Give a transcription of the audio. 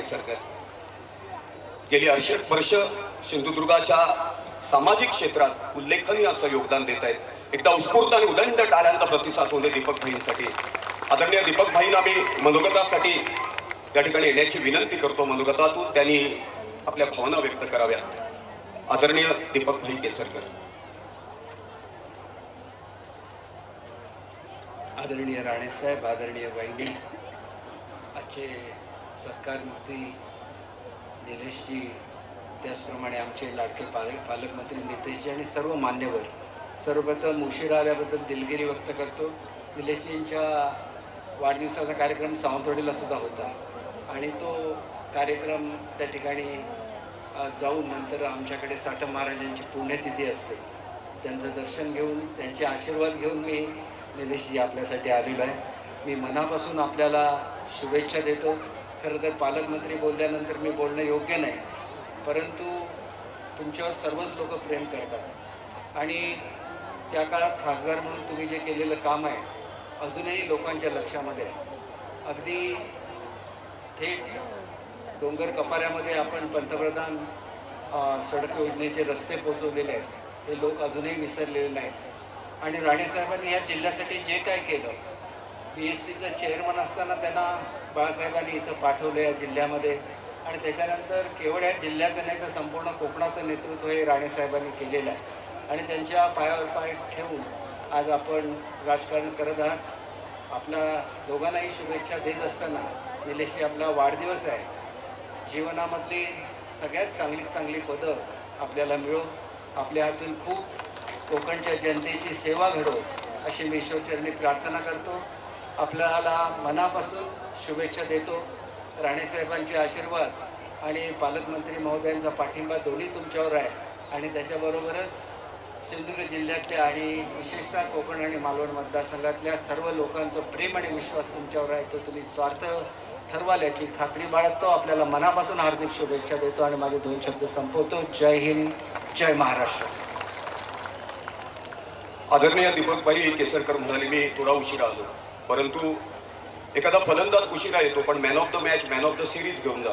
केसरकर गेली 80 वर्ष सिंधुदुर्गाच्या सामाजिक क्षेत्रात उल्लेखनीय असं योगदान देत आहेत. एकदा उत्स्फूर्त आणि उदंड टाळ्यांचा प्रतिसाद होणे दीपक भाईंसाठी. आदरणीय दीपक भाईंना मी मनोगतासाठी या ठिकाणी येण्याची विनंती करतो. मनोगतातून त्यांनी आपल्या भावना व्यक्त कराव्यात. आदरणीय दीपक भाई केसरकर. आदरणीय राणेसाहेब, आदरणीय वहिनी, आजचे सत्कारमूर्ती निलेशजी, त्याचप्रमाणे आमचे लाडके पालकमंत्री नितेशजी आणि सर्व मान्यवर, सर्वप्रथम उशिरा आल्याबद्दल दिलगिरी व्यक्त करतो. निलेशजींच्या वाढदिवसाचा कार्यक्रम सावंतवाडीला सुद्धा होता आणि तो कार्यक्रम त्या ठिकाणी जाऊन नंतर आमच्याकडे साठम महाराजांची पुण्यतिथी असते. त्यांचं दर्शन घेऊन त्यांचे आशीर्वाद घेऊन मी निलेशजी आपल्यासाठी आलेलो आहे. मी मनापासून आपल्याला शुभेच्छा देतो. खरं तर पालकमंत्री बोलल्यानंतर मी बोलणं योग्य नाही, परंतु तुमच्यावर सर्वच लोक प्रेम करतात आणि त्या काळात खासदार म्हणून तुम्ही जे केलेलं काम आहे अजूनही लोकांच्या लक्षामध्ये आहे. अगदी थेट डोंगर कपाऱ्यामध्ये आपण पंतप्रधान सडक योजनेचे रस्ते पोचवलेले आहेत, हे लोक अजूनही विसरलेले नाहीत. आणि राणेसाहेबांनी ह्या जिल्ह्यासाठी जे काय केलं, BSTचं चेअरमन असताना त्यांना बाळासाहेबांनी इथं पाठवलं या जिल्ह्यामध्ये आणि त्याच्यानंतर केवळ ह्या जिल्ह्याचं नाही तर संपूर्ण कोकणाचं नेतृत्व हे राणेसाहेबांनी केलेलं आहे आणि त्यांच्या पायावर पाय ठेवून आज आपण राजकारण करत आहात. आपल्या दोघांनाही शुभेच्छा देत असताना निलेशजी, आपला वाढदिवस आहे, जीवनामधली सगळ्यात चांगली पदं आपल्याला मिळो, आपल्या हातून खूप कोकणच्या जनतेची सेवा घडो अशी मी ईश्वरचरणी प्रार्थना करतो. आपल्याला मनापासून शुभेच्छा देतो. राणेसाहेबांचे आशीर्वाद आणि पालकमंत्री महोदयांचा पाठिंबा दोन्ही तुमच्यावर आहे आणि त्याच्याबरोबरच सिंधुदुर्ग जिल्ह्यातल्या आणि विशेषतः कोकण आणि मालवण मतदारसंघातल्या सर्व लोकांचं प्रेम आणि विश्वास तुमच्यावर आहे. तो तुम्ही स्वार्थ ठरवाल याची खात्री बाळगतो. आपल्याला मनापासून हार्दिक शुभेच्छा देतो आणि माझे 2 शब्द संपवतो. जय हिंद, जय महाराष्ट्र. आदरणीय दीपकभाई केसरकर म्हणाले, मी थोडा उशिरा आलो, परंतु एखादा फलंदाज उशिरा येतो पण man of the match, man of the series घेऊन जातो.